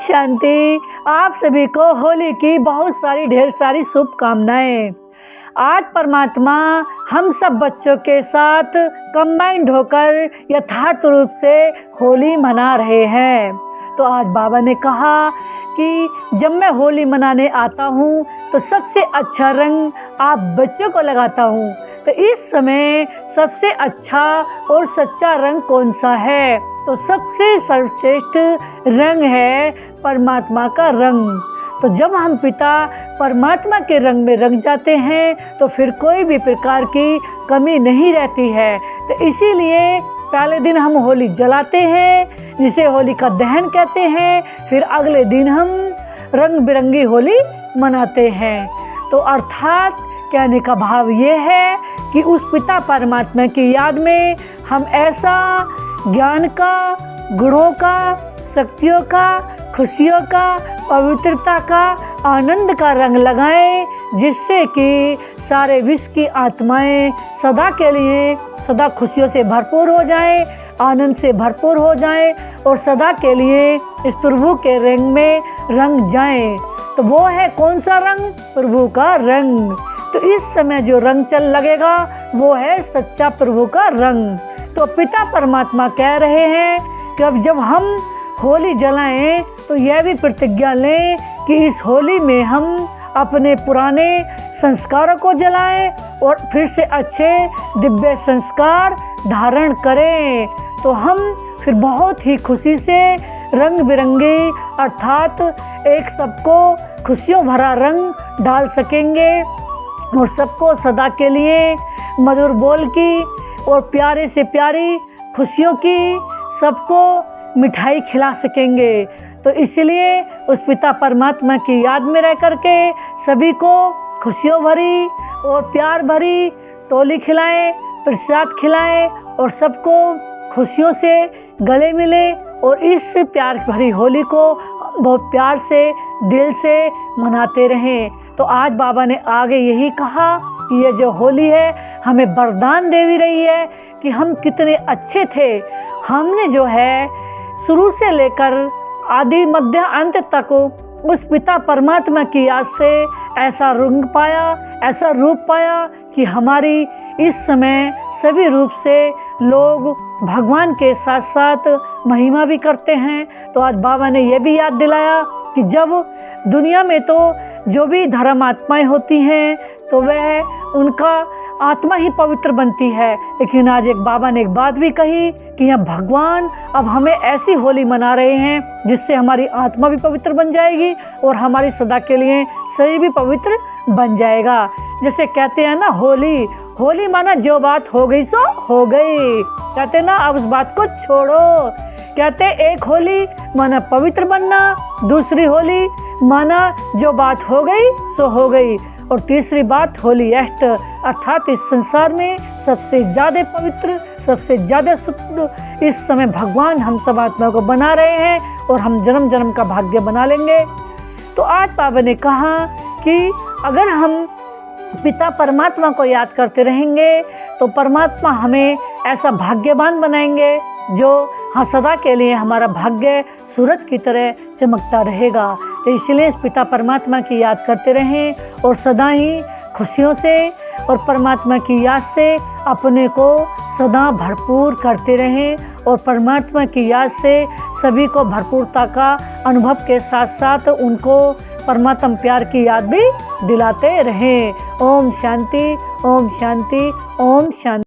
शांति। आप सभी को होली की बहुत सारी ढेर सारी शुभकामनाएं। आज परमात्मा हम सब बच्चों के साथ कंबाइंड होकर यथार्थ रूप से होली मना रहे हैं। तो आज बाबा ने कहा कि जब मैं होली मनाने आता हूँ तो सबसे अच्छा रंग आप बच्चों को लगाता हूँ। तो इस समय सबसे अच्छा और सच्चा रंग कौन सा है? तो सबसे सर्वश्रेष्ठ रंग है परमात्मा का रंग। तो जब हम पिता परमात्मा के रंग में रंग जाते हैं तो फिर कोई भी प्रकार की कमी नहीं रहती है। तो इसीलिए पहले दिन हम होली जलाते हैं, जिसे होली का दहन कहते हैं। फिर अगले दिन हम रंग बिरंगी होली मनाते हैं। तो अर्थात कहने का भाव ये है कि उस पिता परमात्मा की याद में हम ऐसा ज्ञान का, गुणों का, शक्तियों का, खुशियों का, पवित्रता का, आनंद का रंग लगाएं, जिससे कि सारे विश्व की आत्माएं सदा के लिए सदा खुशियों से भरपूर हो जाएं, आनंद से भरपूर हो जाएं और सदा के लिए इस प्रभु के रंग में रंग जाएं। तो वो है कौन सा रंग? प्रभु का रंग। तो इस समय जो रंग चल लगेगा वो है सच्चा प्रभु का रंग। तो पिता परमात्मा कह रहे हैं कि अब जब हम होली जलाएं तो यह भी प्रतिज्ञा लें कि इस होली में हम अपने पुराने संस्कारों को जलाएं और फिर से अच्छे दिव्य संस्कार धारण करें। तो हम फिर बहुत ही खुशी से रंग बिरंगे अर्थात एक सबको खुशियों भरा रंग डाल सकेंगे और सबको सदा के लिए मधुर बोल की और प्यारे से प्यारी खुशियों की सबको मिठाई खिला सकेंगे। तो इसलिए उस पिता परमात्मा की याद में रह करके सभी को खुशियों भरी और प्यार भरी टोली खिलाएं, प्रसाद खिलाएं और सबको खुशियों से गले मिले और इस प्यार भरी होली को बहुत प्यार से दिल से मनाते रहें। तो आज बाबा ने आगे यही कहा कि ये जो होली है हमें वरदान देवी रही है कि हम कितने अच्छे थे। हमने जो है शुरू से लेकर आदि मध्य अंत तक उस पिता परमात्मा की याद से ऐसा रंग पाया, ऐसा रूप पाया कि हमारी इस समय सभी रूप से लोग भगवान के साथ साथ महिमा भी करते हैं। तो आज बाबा ने यह भी याद दिलाया कि जब दुनिया में तो जो भी धर्म आत्माएं होती हैं तो वह उनका आत्मा ही पवित्र बनती है, लेकिन आज एक बाबा ने एक बात भी कही कि यह भगवान अब हमें ऐसी होली मना रहे हैं जिससे हमारी आत्मा भी पवित्र बन जाएगी और हमारी सदा के लिए शरीर भी पवित्र बन जाएगा। जैसे कहते हैं ना, होली माना जो बात हो गई सो हो गई। कहते ना अब उस बात को छोड़ो। कहते एक होली माना पवित्र बनना, दूसरी होली माना जो बात हो गई सो हो गई और तीसरी बात होलीएस्ट अर्थात इस संसार में सबसे ज़्यादा पवित्र, सबसे ज़्यादा शुद्ध इस समय भगवान हम सब आत्मा को बना रहे हैं और हम जन्म जन्म का भाग्य बना लेंगे। तो आज बाबा ने कहा कि अगर हम पिता परमात्मा को याद करते रहेंगे तो परमात्मा हमें ऐसा भाग्यवान बनाएंगे जो हाँ सदा के लिए हमारा भाग्य सूरज की तरह चमकता रहेगा। तो इसलिए इस पिता परमात्मा की याद करते रहें और सदा ही खुशियों से और परमात्मा की याद से अपने को सदा भरपूर करते रहें और परमात्मा की याद से सभी को भरपूरता का अनुभव के साथ साथ उनको परमात्मा प्यार की याद भी दिलाते रहें। ओम शांति, ओम शांति, ओम शांति।